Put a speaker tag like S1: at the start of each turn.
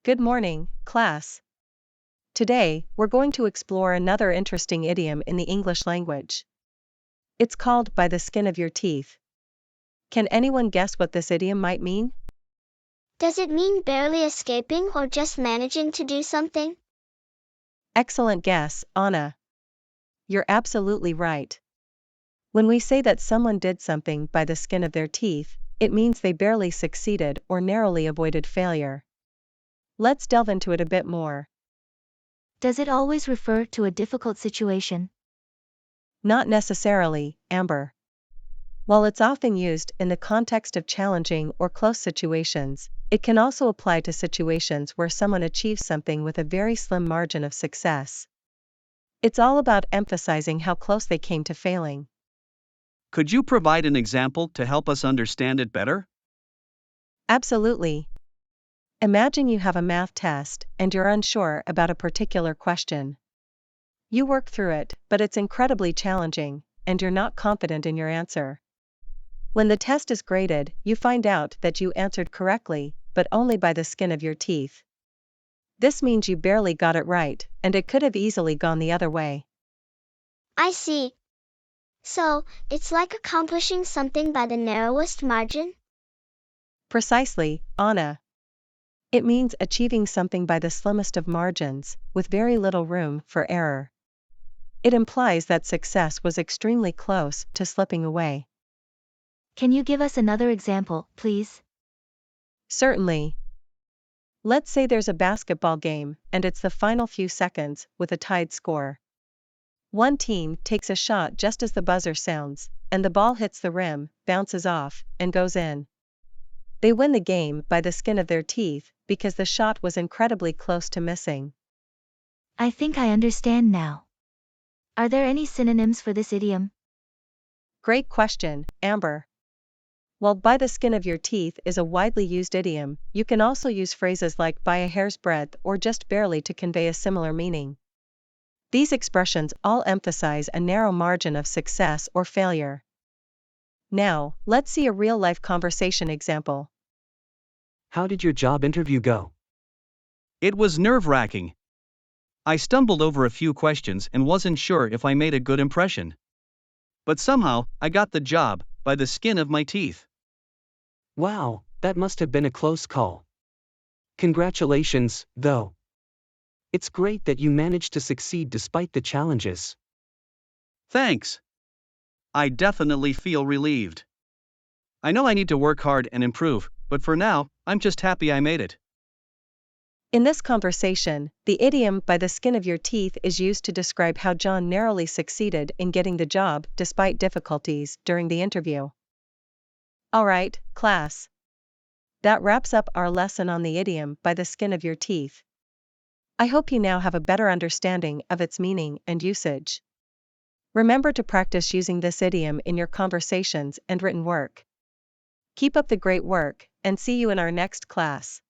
S1: Good morning, class. Today, we're going to explore another interesting idiom in the English language. It's called by the skin of your teeth. Can anyone guess what this idiom might mean?
S2: Does it mean barely escaping or just managing to do something?
S1: Excellent guess, Anna. You're absolutely right. When we say that someone did something by the skin of their teeth, it means they barely succeeded or narrowly avoided failure. Let's delve into it a bit more.
S3: Does it always refer to a difficult situation?
S1: Not necessarily, Amber. While it's often used in the context of challenging or close situations, it can also apply to situations where someone achieves something with a very slim margin of success. It's all about emphasizing how close they came to failing.
S4: Could you provide an example to help us understand it better?
S1: Absolutely. Imagine you have a math test and you're unsure about a particular question. You work through it, but it's incredibly challenging, and you're not confident in your answer. When the test is graded, you find out that you answered correctly, but only by the skin of your teeth. This means you barely got it right, and it could have easily gone the other way.
S2: I see. So, it's like accomplishing something by the narrowest margin?
S1: Precisely, Anna. It means achieving something by the slimmest of margins, with very little room for error. It implies that success was extremely close to slipping away.
S3: Can you give us another example, please?
S1: Certainly. Let's say there's a basketball game, and it's the final few seconds, with a tied score. One team takes a shot just as the buzzer sounds, and the ball hits the rim, bounces off, and goes in. They win the game by the skin of their teeth, because the shot was incredibly close to missing.
S3: I think I understand now. Are there any synonyms for this idiom?
S1: Great question, Amber. While by the skin of your teeth is a widely used idiom, you can also use phrases like by a hair's breadth or just barely to convey a similar meaning. These expressions all emphasize a narrow margin of success or failure. Now, let's see a real-life conversation example.
S5: How did your job interview go?
S4: It was nerve-wracking. I stumbled over a few questions and wasn't sure if I made a good impression. But somehow, I got the job, by the skin of my teeth.
S5: Wow, that must have been a close call. Congratulations, though. It's great that you managed to succeed despite the challenges.
S4: Thanks. I definitely feel relieved. I know I need to work hard and improve, but for now, I'm just happy I made it.
S1: In this conversation, the idiom by the skin of your teeth is used to describe how John narrowly succeeded in getting the job despite difficulties during the interview. Alright, class. That wraps up our lesson on the idiom by the skin of your teeth. I hope you now have a better understanding of its meaning and usage. Remember to practice using this idiom in your conversations and written work. Keep up the great work, and see you in our next class.